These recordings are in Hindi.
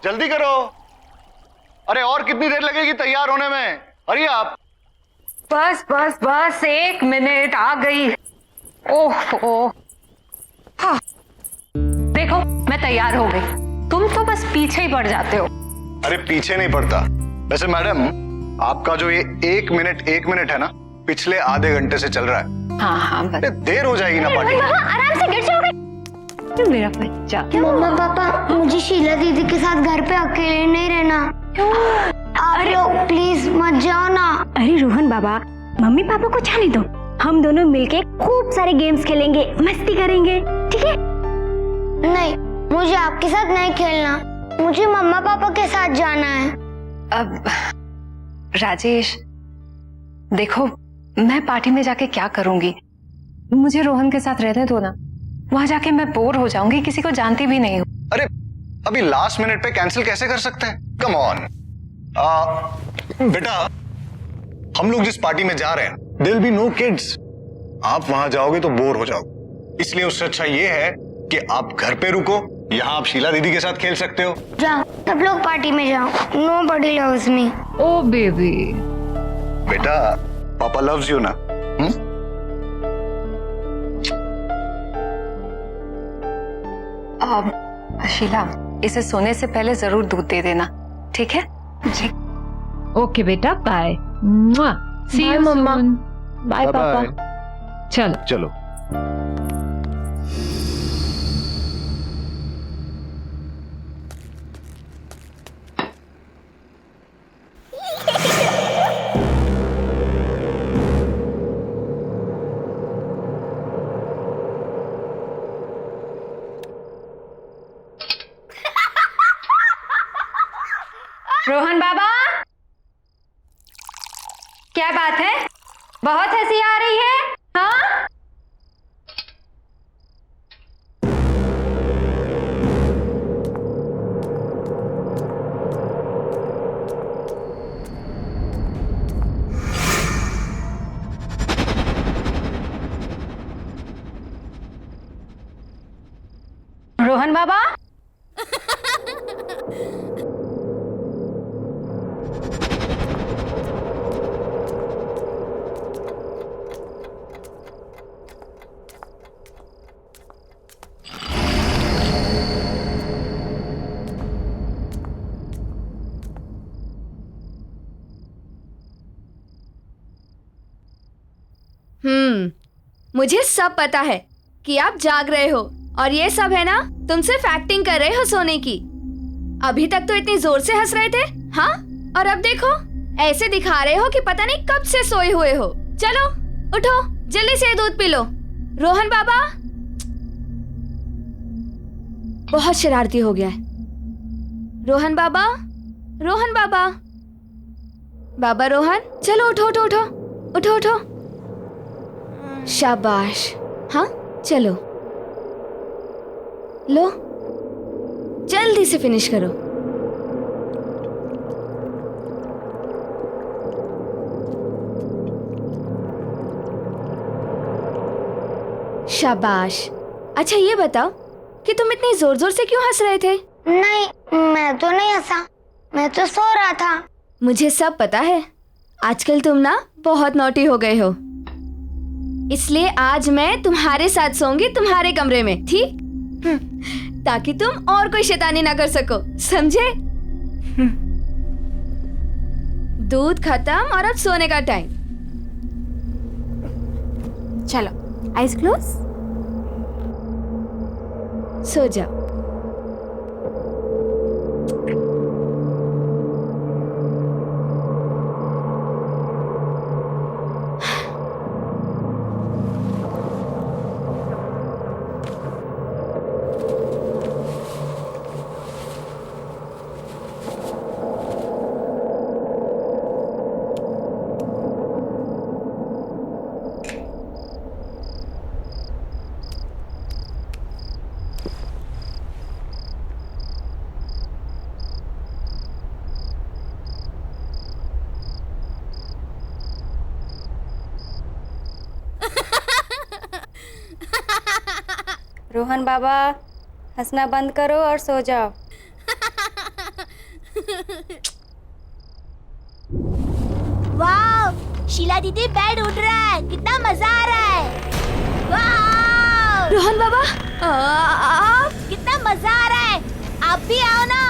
जल्दी करो। अरे और कितनी देर लगेगी तैयार होने में? अरे आप बस बस बस 1 मिनट, आ गई। ओह हाँ। देखो मैं तैयार हो गई, तुम तो बस पीछे ही पड़ जाते हो। अरे पीछे नहीं पड़ता। वैसे मैडम, आपका जो ये 1 मिनट है ना, पिछले आधे घंटे से चल रहा है। हाँ अरे देर हो जाएगी ना पार्टी। आराम से गिर जाओगे। मेरा बच्चा। मम्मा पापा, मुझे शीला दीदी के साथ घर पे अकेले नहीं रहना। आप लोग प्लीज मत जाओ ना। अरे रोहन बाबा, मम्मी पापा को जाने दो, हम दोनों मिलके खूब सारे गेम्स खेलेंगे, मस्ती करेंगे, ठीक है? नहीं, मुझे आपके साथ नहीं खेलना, मुझे मम्मा पापा के साथ जाना है। अब राजेश देखो, मैं पार्टी में जाके क्या करूंगी? मुझे रोहन के साथ रहने दो ना, वहां जाके मैं बोर हो जाऊंगी, किसी को जानती भी नहीं हूँ। अरे अभी लास्ट मिनट पे कैंसिल कैसे कर सकते हैं? Come on. बेटा, हम लोग जिस पार्टी में जा रहे हैं, there will be no kids. आप वहां जाओगे तो बोर हो जाओगे, इसलिए उससे अच्छा ये है कि आप घर पे रुको, यहाँ आप शीला दीदी के साथ खेल सकते हो। जाओ, सब लोग पार्टी में जाओ। Nobody loves me। ओ बेबी। बेटा, पापा लव्स यू ना। शीला, इसे सोने से पहले जरूर दूध दे देना, ठीक है? जी। ओके बेटा, bye. See you mamma. Bye papa. चलो चलो। रोहन बाबा, क्या बात है? बहुत हंसी आ रही है, हाँ? रोहन बाबा, मुझे सब पता है कि आप जाग रहे हो और ये सब है ना, तुम सिर्फ एक्टिंग कर रहे हो सोने की। अभी तक तो इतनी जोर से हंस रहे थे, हाँ? और अब देखो, ऐसे दिखा रहे हो कि पता नहीं कब से सोए हुए हो। चलो उठो, जल्दी से दूध पी लो। रोहन बाबा बहुत शरारती हो गया है। रोहन बाबा, रोहन बाबा, बाबा रोहन, चलो उठो उठो उठो उठो उठो। शाबाश, हाँ चलो, लो जल्दी से फिनिश करो। शाबाश। अच्छा ये बताओ कि तुम इतनी जोर जोर से क्यों हंस रहे थे? नहीं, मैं तो नहीं हंसा, मैं तो सो रहा था। मुझे सब पता है, आजकल तुम ना बहुत नॉटी हो गए हो, इसलिए आज मैं तुम्हारे साथ सोऊंगी तुम्हारे कमरे में, ठीक? ताकि तुम और कोई शैतानी ना कर सको, समझे? दूध खत्म और अब सोने का टाइम। चलो आइज क्लोज, सो जाओ। रोहन बाबा, हंसना बंद करो और सो जाओ। वाह, शीला दीदी बेड उड़ रहा है, कितना मजा आ रहा है। वाह, रोहन बाबा, कितना मजा आ रहा है, आप भी आओ ना।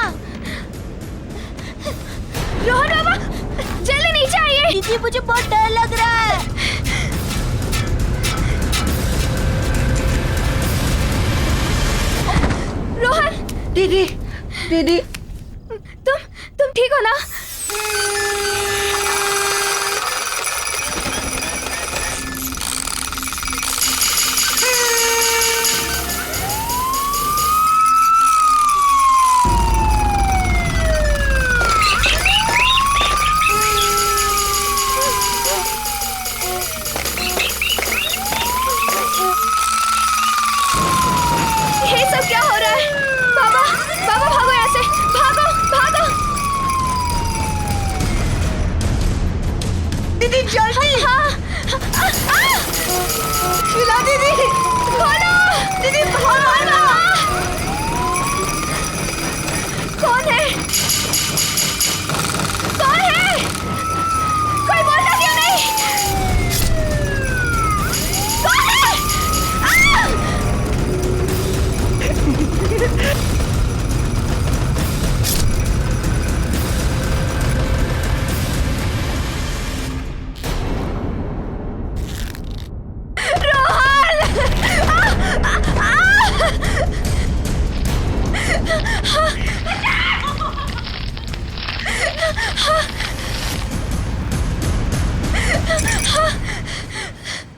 रोहन बाबा, जल्दी नीचे आइए। दीदी मुझे बहुत डर लग रहा है। रोहन, दीदी, दीदी, तुम ठीक हो ना? ये सब क्या हो रहा है? बाबा, बाबा भागो यहाँ से, भागो, भागो। दीदी जल्दी। हाँ, शीला दीदी, खोलो। दीदी भागो। कौन है? कौन है? कोई बोलता क्यों नहीं? कौन है?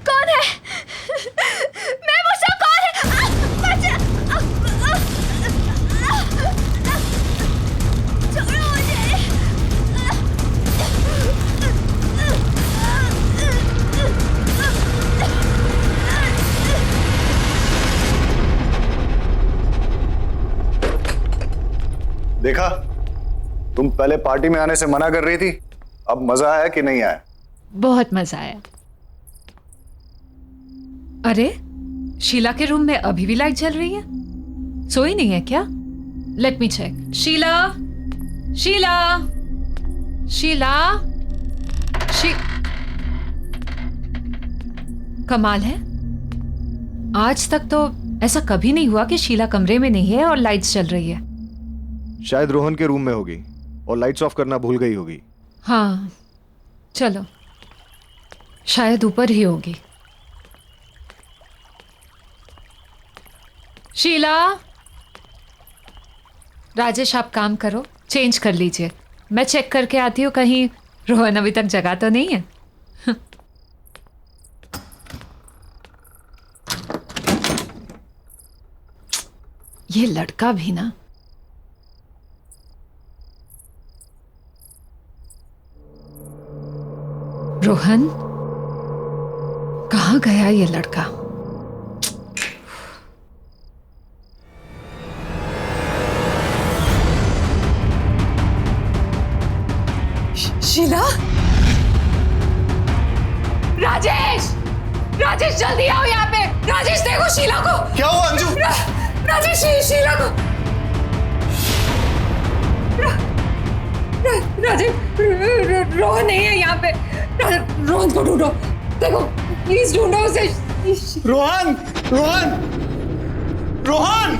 कौन है? मैं पूछा कौन है? बच्चा! छोड़ो मुझे! देखा, तुम पहले पार्टी में आने से मना कर रही थी, अब मजा आया कि नहीं आया? बहुत मजा आया। अरे, शीला के रूम में अभी भी लाइट जल रही है? सोई नहीं है क्या? Let me check. Sheela, Sheela, Sheela, कमाल है, आज तक तो ऐसा कभी नहीं हुआ कि शीला कमरे में नहीं है और लाइट्स जल रही है। शायद रोहन के रूम में होगी और लाइट्स ऑफ करना भूल गई होगी। हाँ, चलो, शायद ऊपर ही होगी। शीला, राजेश आप काम करो, चेंज कर लीजिए, मैं चेक करके आती हूँ कहीं रोहन अभी तक जगा तो नहीं है। ये लड़का भी ना। रोहन, कहाँ गया ये लड़का? शीला, राजेश, राजेश जल्दी आओ यहाँ पे। राजेश देखो शीला को। क्या हुआ अंजू? राजेश, शीला को। राजेश, रोहन नहीं है यहाँ पे। रोहन को ढूंढो, देखो प्लीज ढूंढो उसे। रोहन, रोहन, रोहन!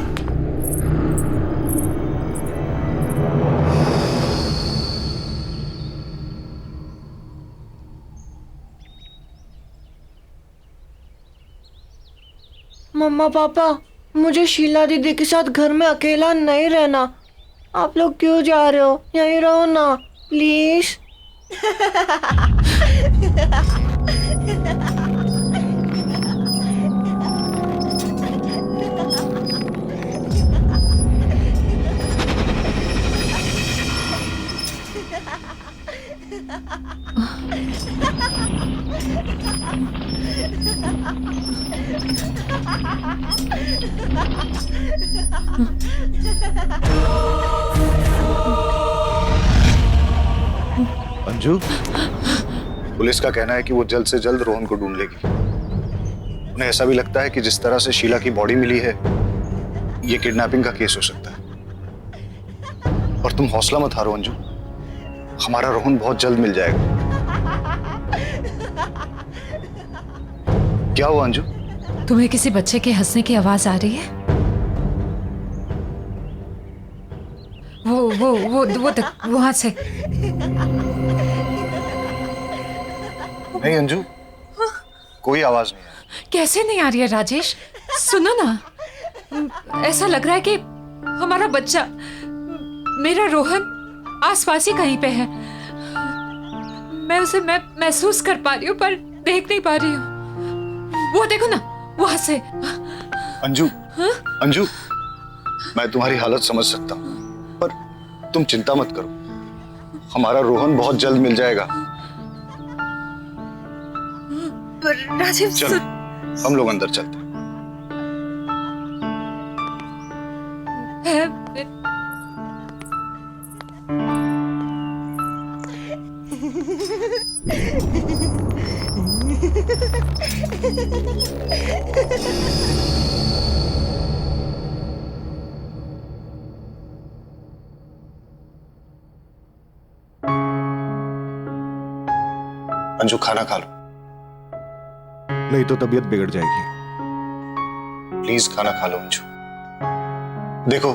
मम्मा पापा, मुझे शीला दीदी के साथ घर में अकेला नहीं रहना। आप लोग क्यों जा रहे हो? यहीं रहो ना प्लीज। अंजू, पुलिस का कहना है कि वो जल्द से जल्द रोहन को ढूंढ लेगी। उन्हें ऐसा भी लगता है कि जिस तरह से शीला की बॉडी मिली है, ये किडनैपिंग का केस हो सकता है। और तुम हौसला मत हारो अंजू, हमारा रोहन बहुत जल्द मिल जाएगा। क्या हुआ अंजू? तुम्हें किसी बच्चे के हंसने की आवाज आ रही है? वो तक वहां से। नहीं अंजू, कोई आवाज नहीं है। कैसे नहीं आ रही है राजेश? सुनो ना, ऐसा लग रहा है कि हमारा बच्चा, मेरा रोहन आसपास ही कहीं पे है। मैं उसे महसूस कर पा रही हूँ पर देख नहीं पा रही हूँ। वो देखो ना, वहां से। अंजू, अंजू, मैं तुम्हारी हालत समझ सकता हूँ, पर तुम चिंता मत करो, हमारा रोहन बहुत जल्द मिल जाएगा। राजीव, चलो, हम लोग अंदर चलते हैं। अंजू, खाना खा लो। नहीं तो तबीयत बिगड़ जाएगी। प्लीज खाना खा लो अंजू। देखो,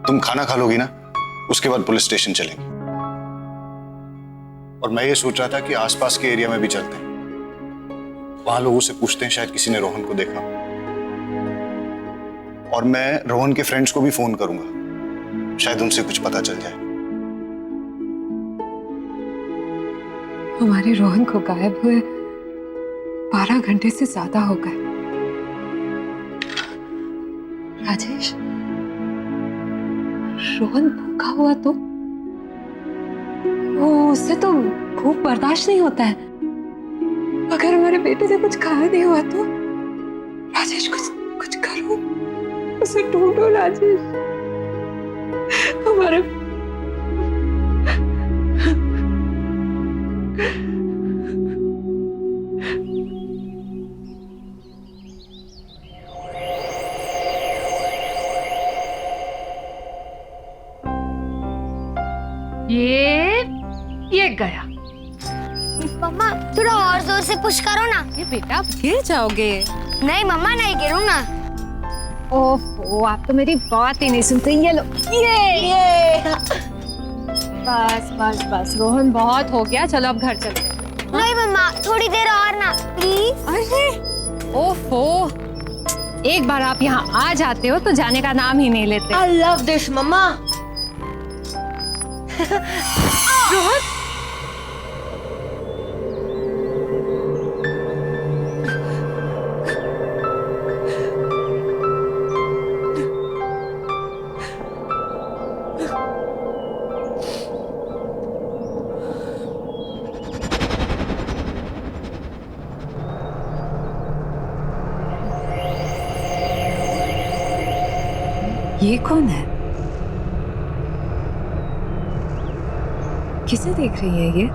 तुम खाना खा लोगी ना, उसके बाद पुलिस स्टेशन चलेंगे। और मैं ये सोच रहा था कि आसपास के एरिया में भी चलते हैं, वहां लोगों से पूछते हैं, शायद किसी ने रोहन को देखा। और मैं रोहन के फ्रेंड्स को भी फोन करूंगा, शायद उनसे कुछ पता चल जाए। हमारे रोहन को गायब हुए 12 घंटे से ज्यादा हो गए। राजेश, रोहन भूखा हुआ तो उससे तो भूख बर्दाश्त नहीं होता है। अगर हमारे बेटे से कुछ खाया नहीं हुआ तो राजेश, कुछ करो, उसे ढूंढो राजेश। हमारे ये गया। मम्मा थोड़ा और जोर से पुश करो ना। ये बेटा, गिर जाओगे। नहीं मम्मा, नहीं गिरूँ ना। ओफो, आप तो मेरी बात ही नहीं सुनते। ये लो, ये बस बस बस, रोहन बहुत हो गया, चलो अब घर चलते हैं। नहीं मम्मा, थोड़ी देर और ना प्लीज। अरे ओफो, एक बार आप यहाँ आ जाते हो तो जाने का नाम ही नहीं लेते। I love this, मम्मा। रोहन, ये कौन है? किसे देख रही है ये?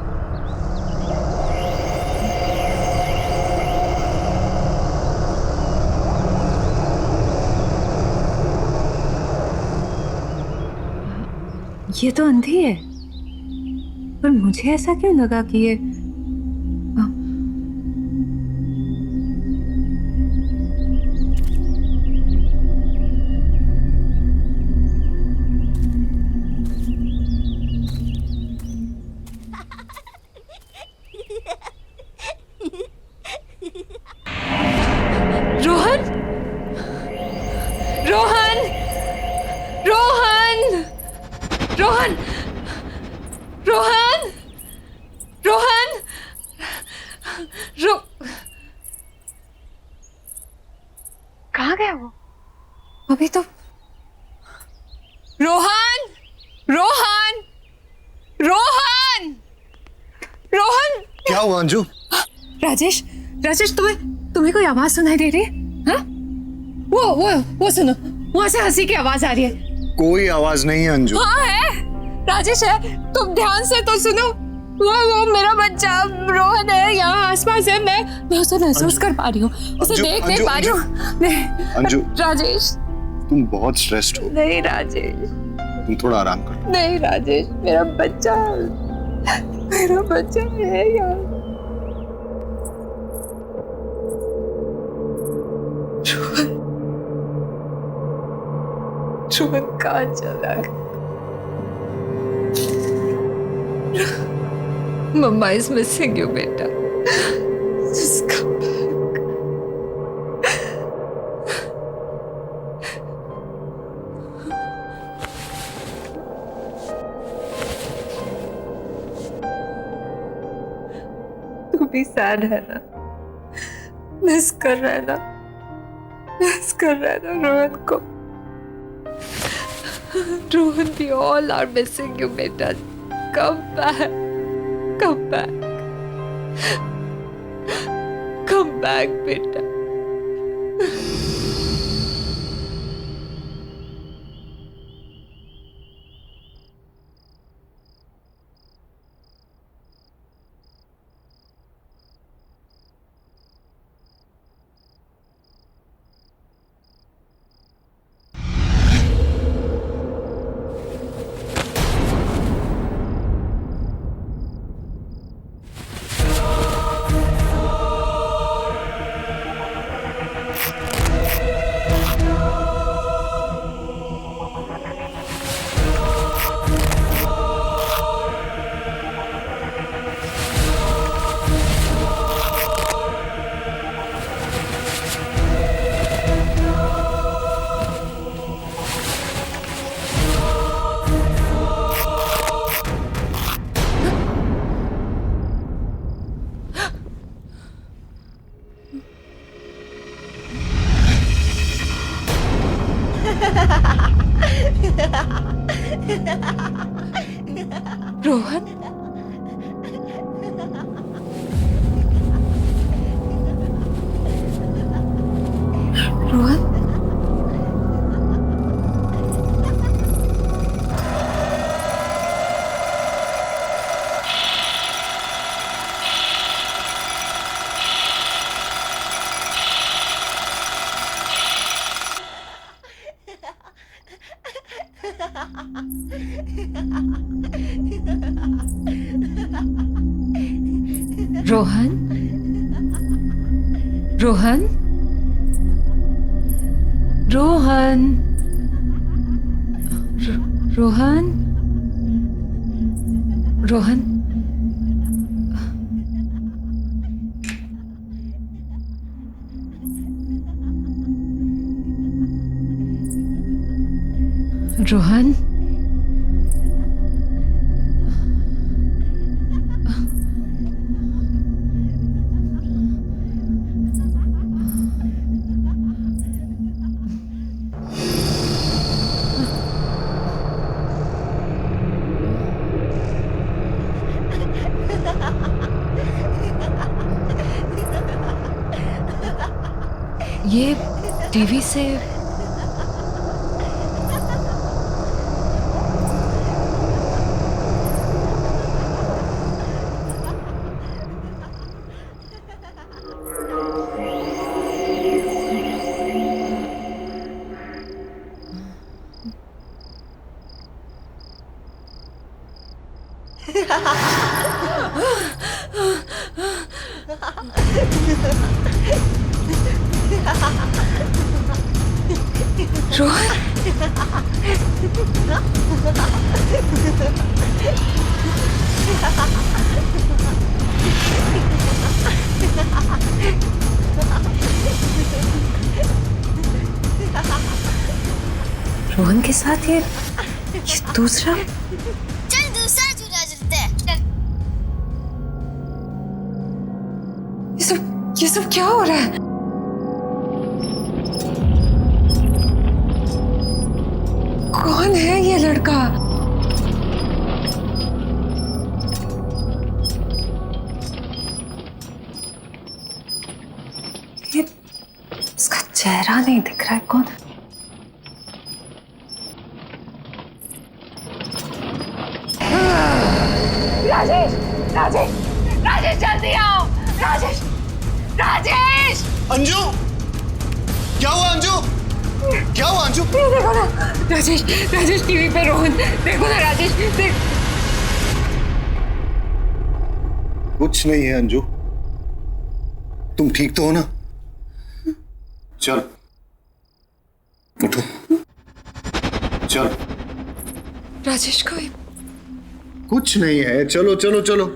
ये तो अंधी है, पर मुझे ऐसा क्यों लगा कि ये रोहन, रोहन, रोहन, रोहन, रोहन, रोहन, कहाँ गया वो? अभी तो रोहन, रोहन, रोहन, रोहन। क्या हुआ अंजू? राजेश, राजेश, तुम्हें कोई आवाज सुनाई दे रही है? हाँ? वो सुनो, वहां से हंसी की आवाज आ रही है। कोई आवाज नहीं है अंजू। हाँ है, राजेश है, तुम ध्यान से तो सुनो। वो मेरा बच्चा रोहन है, यहाँ आसपास है। मैं उसे महसूस कर पा रही हूँ, उसे देख नहीं पा रही हूँ। अंजू, राजेश, तुम बहुत स्ट्रेस्ड हो। नहीं राजेश, तुम थोड़ा आराम करो। नहीं राजेश, मेरा बच्चा है यार। रोहन कहाँ चला गया? मम्मा इज मिसिंग यू बेटा। Just come back. तू भी सैड है ना? मिस कर रहा है ना? मिस कर रहा है ना रोहन को? Rohan, we all are missing you बेटा। Come back. Come back. Come back बेटा। रोहन, रोहन, रोहन, रोहन, रोहन, रोहन, रोहन, रोहन, ये टीवी से रोहन, रोहन के साथ ये दूसरा। चल दूसरा झूला झूलते हैं। ये सब क्या हो रहा है? कौन है ये लड़का? ये इसका चेहरा नहीं दिख रहा है। कौन? राजेश, राजेश, राजेश जल्दी आओ। राजेश, राजेश, अंजू, क्या हुआ अंजू? क्या हुआ अंजू? ये देखो ना राजेश, राजेश टीवी पे रोहन, देखो ना राजेश, देख। कुछ नहीं है अंजू, तुम ठीक तो हो ना? चल उठो, चल। राजेश को कुछ नहीं है, चलो चलो चलो।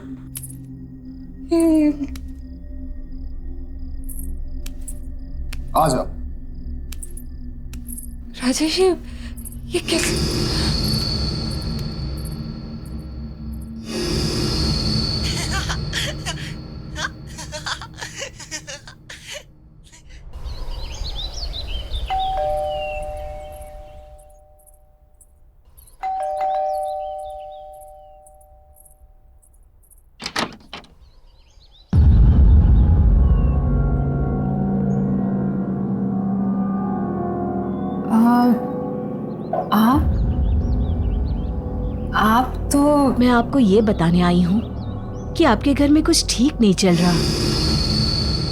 आ जाओ। राजेश ये कैसे? आप तो मैं आपको ये बताने आई हूँ कि आपके घर में कुछ ठीक नहीं चल रहा।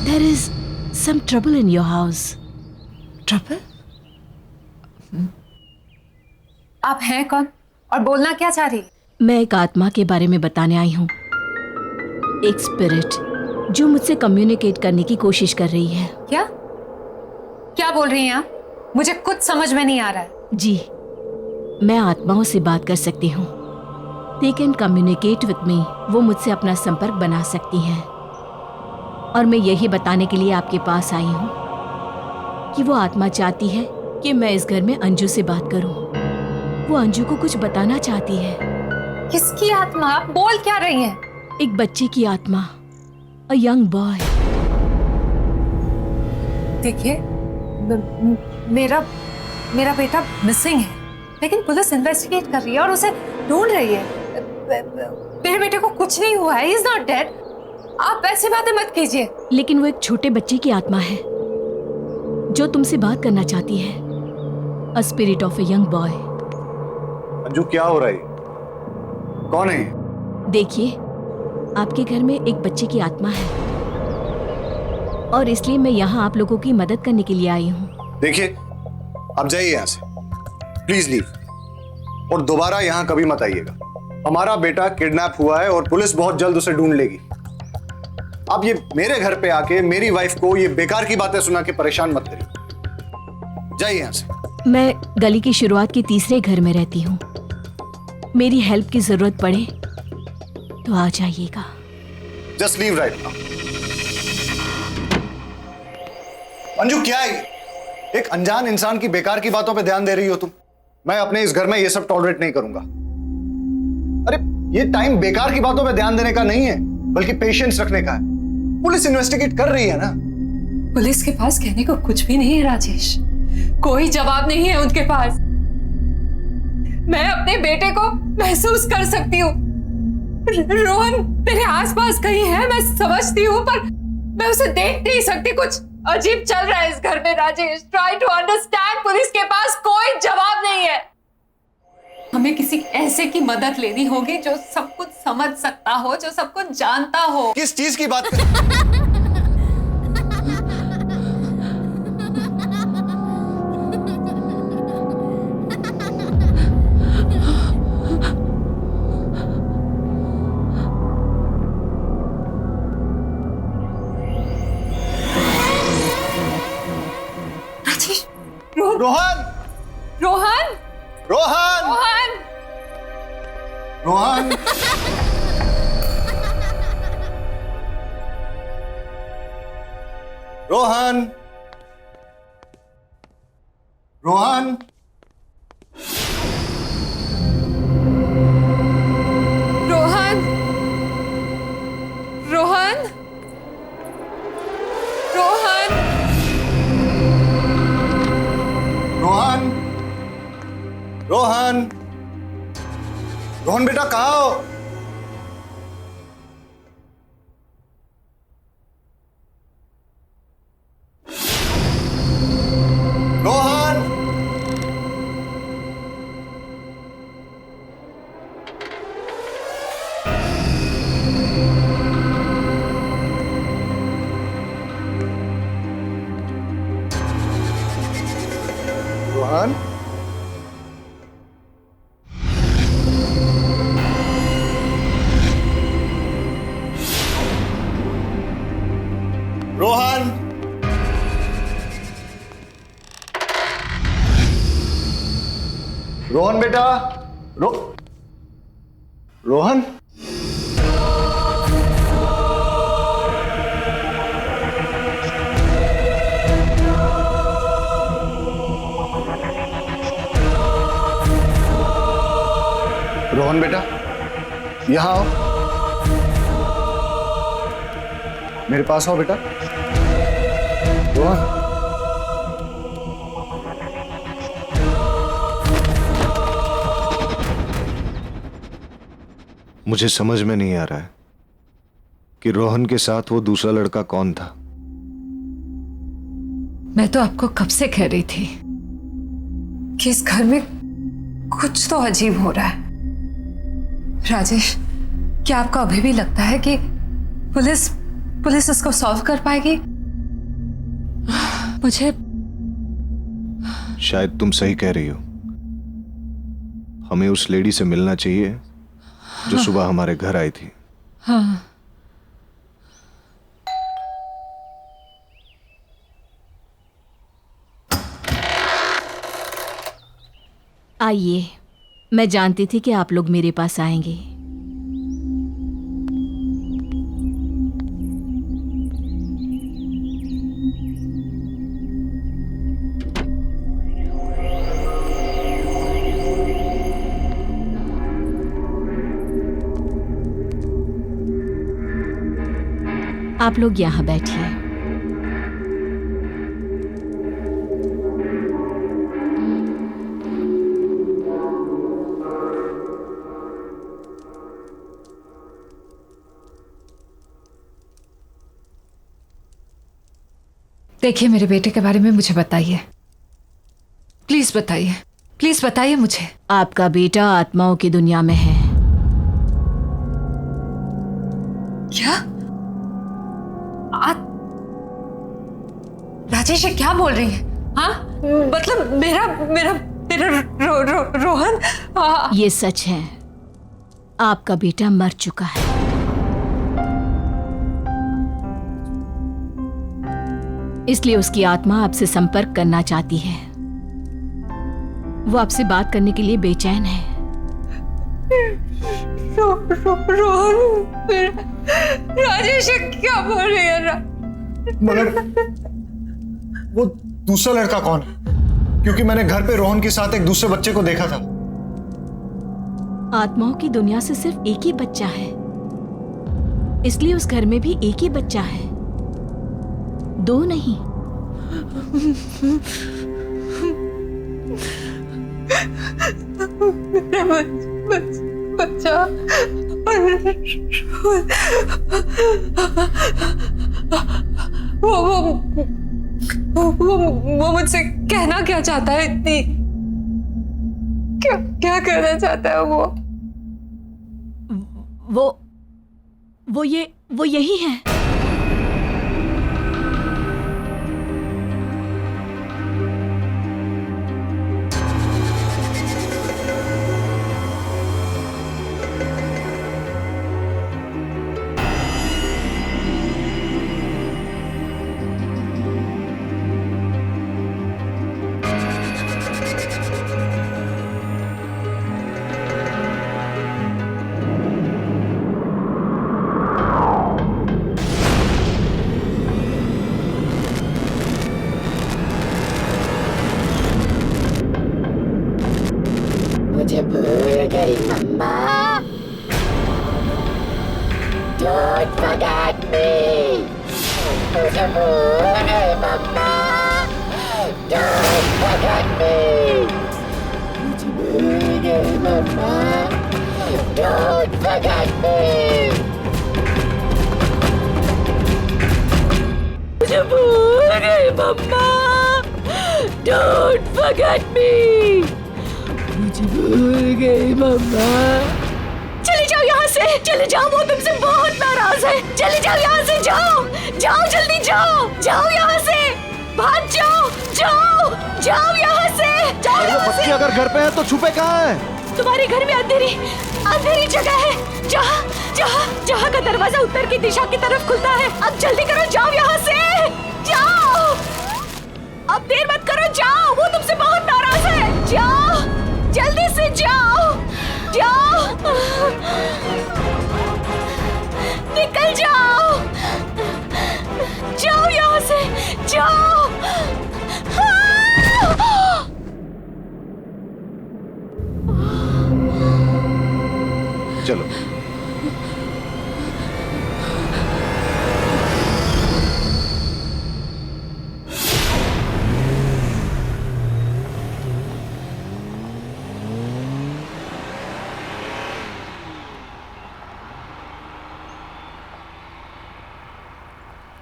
There is some trouble in your house. Trouble? आप हैं कौन और बोलना क्या चाह रही? मैं एक आत्मा के बारे में बताने आई हूँ, एक स्पिरिट जो मुझसे कम्युनिकेट करने की कोशिश कर रही है। क्या क्या बोल रही हैं आप? मुझे कुछ समझ में नहीं आ रहा है। जी, मैं आत्माओं से बात कर सकती हूँ। They can communicate with me. वो मुझसे अपना संपर्क बना सकती हैं। और मैं यही बताने के लिए आपके पास आई हूँ कि वो आत्मा चाहती है कि मैं इस घर में अंजू से बात करूँ। वो अंजू को कुछ बताना चाहती है। किसकी आत्मा? आप बोल क्या रही हैं? एक बच्चे की आत्मा, अ यंग बॉय। देखिए, मेरा बेटा मिसिंग है, लेकिन पुलिस इन्वेस्टिगेट कर रही है और उसे ढूंढ रही है। मेरे बेटे को कुछ नहीं हुआ है, he is not dead। आप ऐसी बातें मत कीजिए। लेकिन वो एक छोटे बच्चे की आत्मा है जो तुमसे बात करना चाहती है। A spirit of a young boy. Anju क्या हो रहा है? कौन है? देखिए, आपके घर में एक बच्चे की आत्मा है और इसलिए मैं यहाँ आप लोगों की मदद करने के लिए आई हूँ। देखिए, आप जाइए यहाँ से, प्लीज लीव, और दोबारा यहाँ कभी मत आइएगा। हमारा बेटा किडनैप हुआ है और पुलिस बहुत जल्द उसे ढूंढ लेगी। आप ये मेरे घर पे आके मेरी वाइफ को ये बेकार की बातें सुना के परेशान मत करिए। जाइए यहाँ से। मैं गली की शुरुआत के तीसरे घर में रहती हूँ। मेरी हेल्प की जरूरत पड़े तो आ जाइएगा। Just leave right now. Anju क्या है? एक अनजान इंसान की बेकार की बातों पे ध्यान दे रही हो तुम। मैं अपने इस घर में ये सब टॉलरेट नहीं करूंगा। अरे ये टाइम बेकार की बातों पे ध्यान देने का नहीं है, बल्कि पेशेंस रखने का है। पुलिस इन्वेस्टिगेट कर रही है ना। पुलिस के पास कहने को कुछ भी नहीं है राजेश, कोई जवाब नहीं है उनके पास। मैं अपने बेटे को महसूस कर सकती हूँ। रोहन मेरे आसपास कहीं है, मैं समझती हूँ, पर मैं उसे देख नहीं सकती। कुछ अजीब चल रहा है इस घर में Rajesh. Try to understand. Police के पास कोई जवाब नहीं है। हमें किसी ऐसे की मदद लेनी होगी जो सब कुछ समझ सकता हो, जो सब कुछ जानता हो। किस चीज की बात राजेश, रोहन रोहन, रोहन रोहन, रोहन रोहन रोहन रोहन, रोहन, रोहन, रोहन रोहन रोहन बेटा कहाँ हो? रोहन रोहन बेटा, रोहन। रोहन बेटा, यहां आओ, मेरे पास आओ बेटा। रोहन, मुझे समझ में नहीं आ रहा है कि रोहन के साथ वो दूसरा लड़का कौन था। मैं तो आपको कब से कह रही थी कि इस घर में कुछ तो अजीब हो रहा है। राजेश, क्या आपको अभी भी लगता है कि पुलिस इसको सॉल्व कर पाएगी? मुझे शायद तुम सही कह रही हो। हमें उस लेडी से मिलना चाहिए जो सुबह हमारे घर आई थी। हाँ, आइए, मैं जानती थी कि आप लोग मेरे पास आएंगे। आप लोग यहाँ बैठिए। देखिए, मेरे बेटे के बारे में मुझे बताइए, प्लीज बताइए, प्लीज बताइए मुझे। आपका बेटा आत्माओं की दुनिया में है। क्या? राजेश, ये क्या बोल रही है? हाँ, मतलब मेरा रोहन। ये सच है, आपका बेटा मर चुका है। इसलिए उसकी आत्मा आपसे संपर्क करना चाहती है। वो आपसे बात करने के लिए बेचैन है। रोहन, राजेश क्या बोल रही है? मगर वो दूसरा लड़का कौन है? क्योंकि मैंने घर पे रोहन के साथ एक दूसरे बच्चे को देखा था। आत्माओं की दुनिया से सिर्फ एक ही बच्चा है, इसलिए उस घर में भी एक ही बच्चा है, दो नहीं। बच्चा वो मुझसे कहना क्या चाहता है? इतनी क्या कहना चाहता है वो यही है। मुझे भूल गई मम्मा। Don't forget me. मुझे भूल गई मम्मा। Don't forget me. मुझे भूल गई मम्मा। Don't forget me. मुझे भूल गई मम्मा। Don't forget me. मुझे भूल गई मम्मा। चले जाओ यहाँ से, चले जाओ, वो तुमसे बहुत नाराज है। चले जाओ यहाँ से, जाओ जाओ, जल्दी जाओ, जाओ यहाँ से, भाग जाओ, जाओ जाओ यहाँ से, जाओ यहाँ से। अगर घर पे है तो छुपे कहाँ है? तुम्हारे घर में अंधेरी जगह है, जहाँ का दरवाजा उत्तर की दिशा की तरफ खुलता है। अब जल्दी करो, जाओ यहाँ से, जाओ, अब देर मत करो, जाओ, वो तुमसे बहुत नाराज है। जाओ जल्दी से जाओ, जाओ, निकल जाओ, जाओ यहाँ से, जाओ। चलो।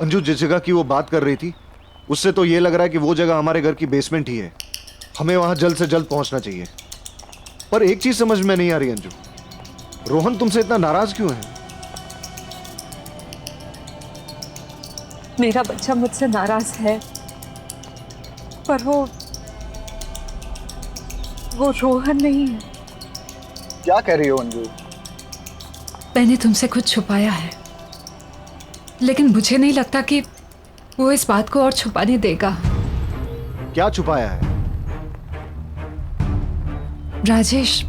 अंजू, जिस जगह की वो बात कर रही थी उससे तो ये लग रहा है कि वो जगह हमारे घर की बेसमेंट ही है। हमें वहां जल्द से जल्द पहुंचना चाहिए। पर एक चीज समझ में नहीं आ रही अंजू, रोहन तुमसे इतना नाराज क्यों है? मेरा बच्चा मुझसे नाराज है, पर वो रोहन नहीं है। क्या कह रही हो अंजू? मैंने तुमसे कुछ छुपाया है, लेकिन मुझे नहीं लगता कि वो इस बात को और छुपाने देगा। क्या छुपाया है? राजेश,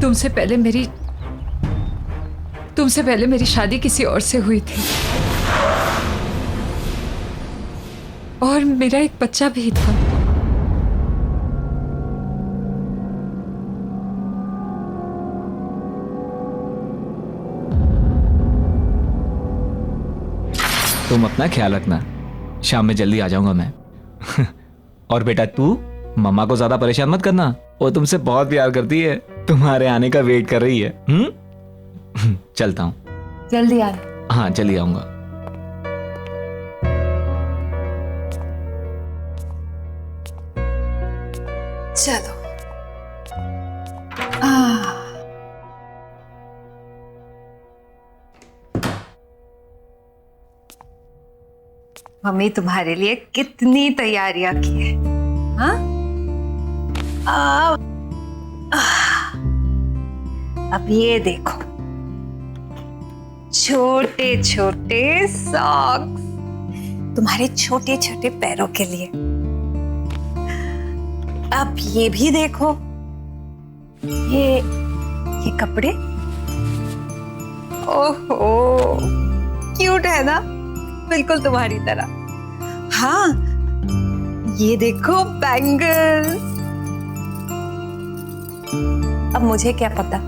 तुमसे पहले मेरी शादी किसी और से हुई थी और मेरा एक बच्चा भी था। तुम अपना ख्याल रखना, शाम में जल्दी आ जाऊंगा मैं। और बेटा तू मम्मा को ज्यादा परेशान मत करना, वो तुमसे बहुत प्यार करती है, तुम्हारे आने का वेट कर रही है। चलता हूँ। जल्दी आना। हाँ, जल्दी आऊंगा। चलो। मम्मी तुम्हारे लिए कितनी तैयारियां की है। हाँ? अब ये देखो, छोटे छोटे सॉक्स तुम्हारे छोटे छोटे पैरों के लिए। अब ये भी देखो, ये कपड़े। ओहो, क्यूट है ना, बिल्कुल तुम्हारी तरह। हाँ, ये देखो बैंगल्स। अब मुझे क्या पता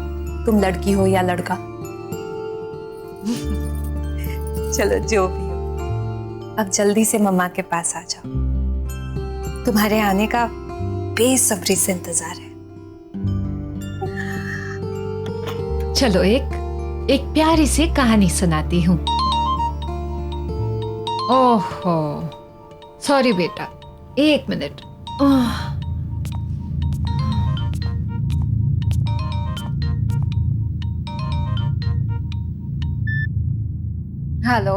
तुम लड़की हो या लड़का। चलो जो भी हो, अब जल्दी से मम्मा के पास आ जाओ। तुम्हारे आने का बेसब्री से इंतजार है। चलो एक प्यारी सी कहानी सुनाती हूँ। ओहो, सॉरी बेटा, एक मिनट। हेलो।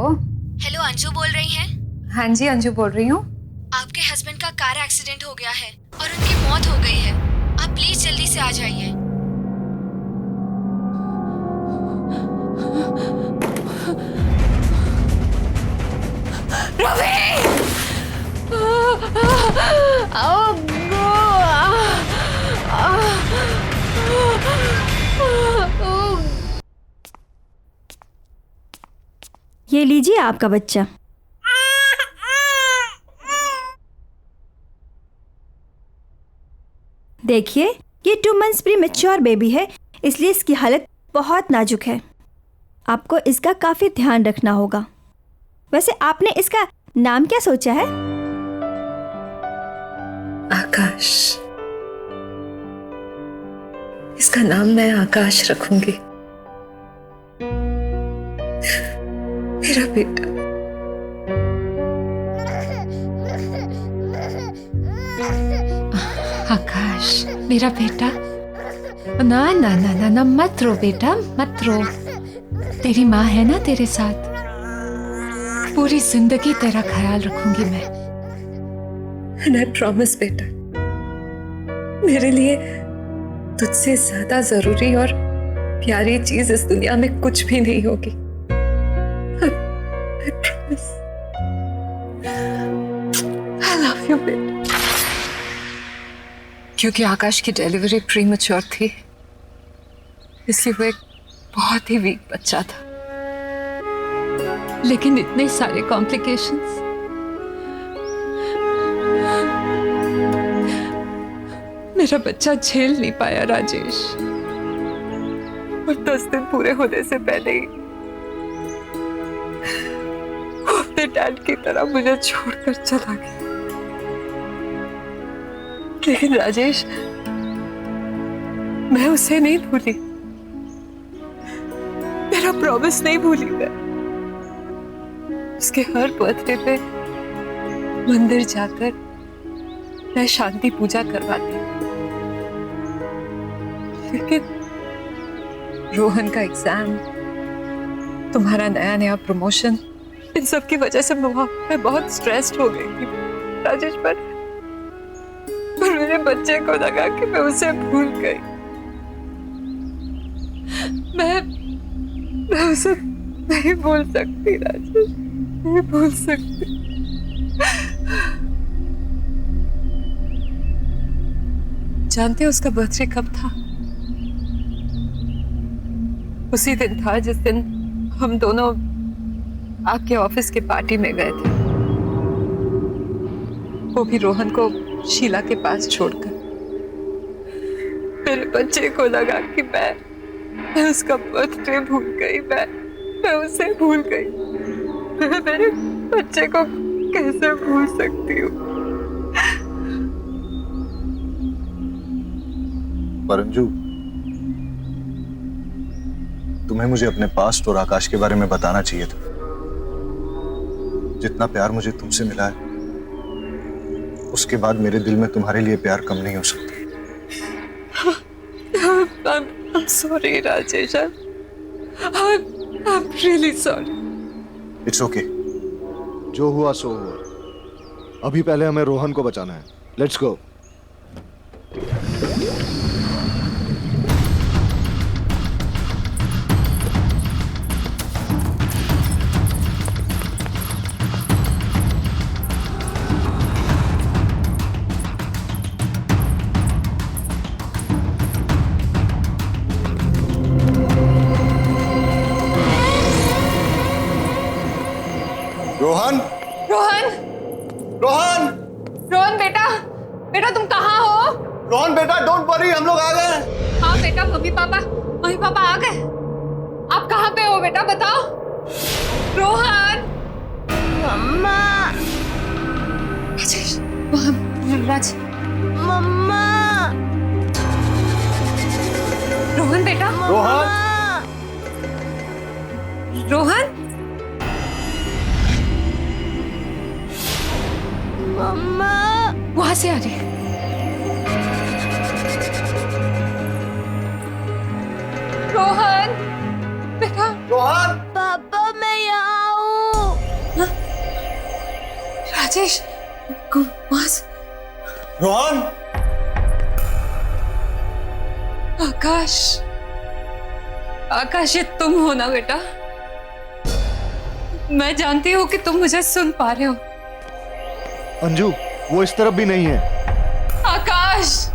हेलो, अंजू बोल रही हैं? हाँ जी, अंजू बोल रही हूँ। आपके हस्बैंड का कार एक्सीडेंट हो गया है और उनकी मौत हो गई है। आप प्लीज जल्दी से आ जाइए। ये लीजिए आपका बच्चा। देखिए, ये 2 मंथ्स प्री मैच्योर बेबी है, इसलिए इसकी हालत बहुत नाजुक है। आपको इसका काफी ध्यान रखना होगा। वैसे आपने इसका नाम क्या सोचा है? आकाश। इसका नाम मैं आकाश रखूंगी। मेरा बेटा। आकाश, मेरा बेटा। ना ना ना ना ना, मत रो बेटा, मत रो। तेरी माँ है ना तेरे साथ, पूरी जिंदगी तेरा ख्याल रखूंगी मैं। And I promise बेटा, मेरे लिए तुझसे ज्यादा जरूरी और प्यारी चीज इस दुनिया में कुछ भी नहीं होगी। I promise. I love you बेटा। क्योंकि आकाश की डिलीवरी प्रीमैच्योर थी, इसलिए वो एक बहुत ही वीक बच्चा था। लेकिन इतने सारे कॉम्प्लिकेशंस, मेरा बच्चा झेल नहीं पाया राजेश, और 10 दिन पूरे होने से पहले ही वो अपने डैड की तरह मुझे छोड़कर चला गया। लेकिन राजेश, मैं उसे नहीं भूली, मेरा प्रॉमिस नहीं भूली। मैं उसके हर बर्थडे पे मंदिर जाकर मैं शांति पूजा करवाती। लेकिन रोहन का एग्जाम, तुम्हारा नया प्रमोशन, इन सब की वजह से मैं बहुत स्ट्रेस्ड हो गई थी राजेश। पर मेरे बच्चे को लगा कि मैं उसे भूल गई। मैं उसे नहीं भूल सकती राजेश, नहीं भूल सकती। जानते हो उसका बर्थडे कब था? उसी दिन था जिस दिन हम दोनों आपके ऑफिस की पार्टी में गए थे, वो भी रोहन को शीला के पास छोड़कर। मेरे बच्चे को लगा कि मैं उसका बर्थडे भूल गई, मैं उसे भूल गई। मैं मेरे बच्चे को कैसे भूल सकती हूँ? पर अंजू, तुम्हें मुझे अपने पास्ट और आकाश के बारे में बताना चाहिए था। जितना प्यार मुझे तुमसे मिला है, उसके बाद मेरे दिल में तुम्हारे लिए प्यार कम नहीं हो सकता। I'm sorry Rajesh, I'm really sorry. It's okay. जो हुआ सो हुआ। अभी पहले हमें रोहन को बचाना है। Let's go. रोहन, रोहन, रोहन, रोहन बेटा तुम कहाँ हो? रोहन बेटा, डोंट वरी, हम लोग आ गए। हाँ बेटा, मम्मी पापा आ गए। आप कहाँ पे हो बेटा, बताओ। रोहन, मम्मा, राजेश, राज, मम्मा, रोहन बेटा, रोहन, रोहन, मम्मा, वहां से आ रही है। रोहन बेटा, रोहन, पापा मैं यहाँ हूँ। राजेश, रोहन, आकाश, ये तुम हो ना बेटा? मैं जानती हूँ कि तुम मुझे सुन पा रहे हो। अंजू, वो इस तरफ भी नहीं है। आकाश,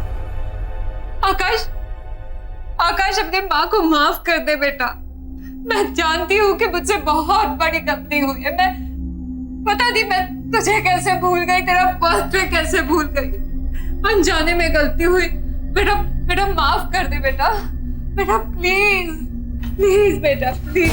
अपनी माँ को माफ कर दे बेटा। मैं जानती हूँ कि मुझसे बहुत बड़ी गलती हुई है। मैं पता नहीं मैं तुझे कैसे भूल गई, तेरा बर्थडे कैसे भूल गई। अनजाने में गलती हुई बेटा, माफ कर दे बेटा। बेटा प्लीज बेटा, प्लीज।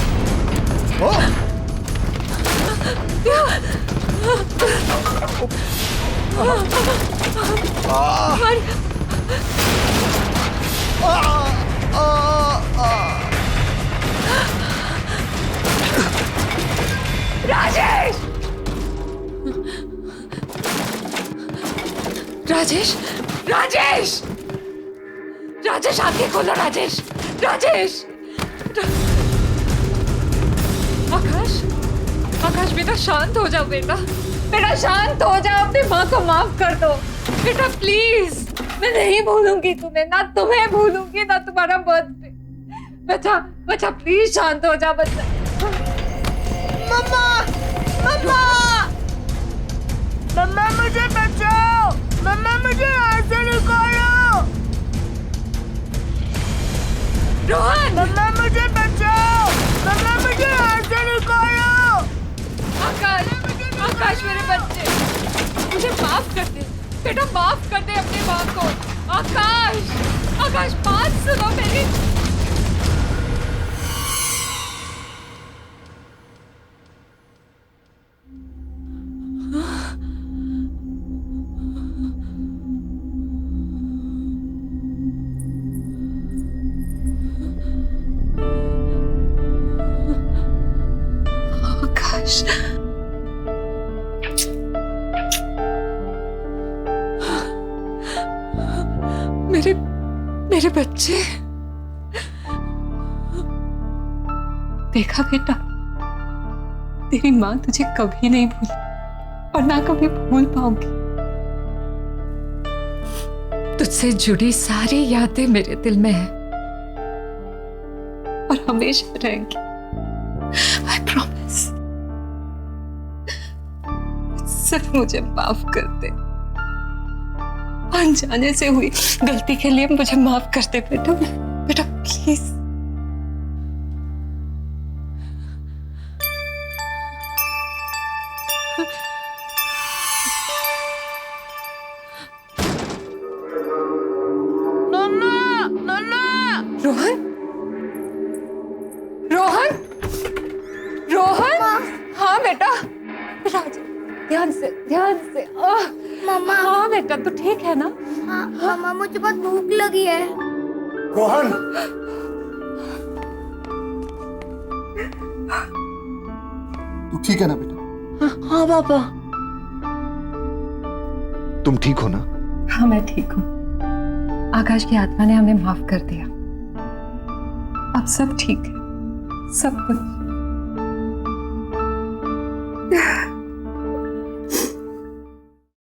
राजेश, आंखें खोलो राजेश। आकाश बेटा, शांत हो जाओ बेटा, शांत हो जाओ। अपनी माँ को माफ कर दो बेटा, प्लीज। मैं नहीं भूलूंगी तुम्हें, ना तुम्हें भूलूंगी, ना तुम्हारा बर्थडे। बच्चा प्लीज शांत हो जा बच्चा। मम्मा मुझे बचाओ, मम्मा मुझे यहाँ से निकालो। रोहन! मम्मा मुझे बचाओ, मम्मा मुझे यहाँ से निकालो। आकाश, आकाश मेरे बच्चे, मुझे माफ कर दे बेटा, माफ कर दे अपनी माँ को। आकाश, आकाश बात सुनो मेरी। आकाश, मेरे बच्चे। देखा बेटा, तेरी माँ तुझे कभी नहीं भूली और ना कभी भूल पाऊंगी। तुझसे जुड़ी सारी यादें मेरे दिल में है और हमेशा रहेंगी। I promise. सिर्फ मुझे माफ कर दे, अनजाने से हुई गलती के लिए मुझे माफ कर दे बेटा, बेटा प्लीज। नन्ना, नन्ना। रोहन, रोहन, रोहन। हाँ बेटा, राज ध्यान से, ध्यान से। मम्मा। हाँ बेटा, तू ठीक है ना? हाँ मम्मा, मुझे बहुत भूख लगी है। रोहन, तू ठीक है ना बेटा? हाँ पापा। तुम ठीक हो ना? हाँ मैं ठीक हूँ। आकाश की आत्मा ने हमें माफ कर दिया। अब सब ठीक है, सब कुछ।